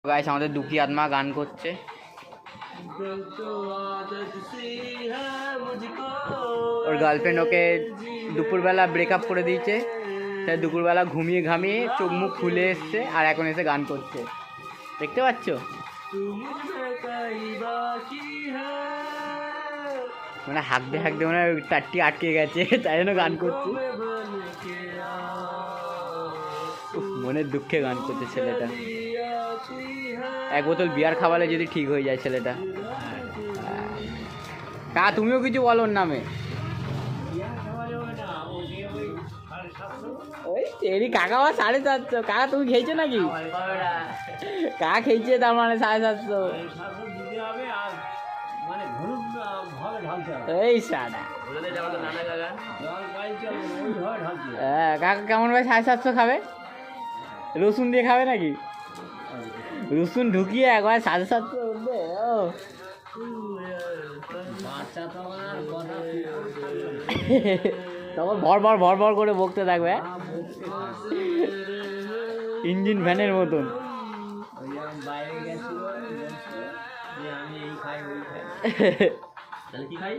Guys আমাদের দুঃখী আত্মা গান করছে। ওর গার্লফ্রেন্ড ওকে দুপুরবেলা ব্রেকআপ করে দিয়েছে, তাই দুপুরবেলা ঘুমিয়ে ঘামিয়ে চোখ মুখ খুলে এসছে আর এখন এসে গান করছে, দেখতে পাচ্ছ? মানে হাঁকতে হাঁকতে মানে তারটি আটকে গেছে, তাই জন্য গান করছে। মনের দুঃখে গান করছে ছেলেটা। এক বোতল বিয়ার খাওয়ালে যদি ঠিক হয়ে যায় ছেলেটা। কা তুমিও কিছু বলো ওর নামে। ওই তেরি কাকা 750, কাকা তুমি খেয়েছো নাকি? কাকা খেয়েছে তার মানে 750। এই সাদা হ্যাঁ, কাকা কেমন ভাই 750 খাবে? রসুন দিয়ে খাবে নাকি? রসুন ঢুকিয়ে একবার 750 উঠবে। ও তখন ভর ভর ভর ভর করে বকতে থাকবে, ইঞ্জিন ভ্যানের মতন। বাইরে গেছিল, আমি এই খাই ওই খাই, তাহলে কি খাই?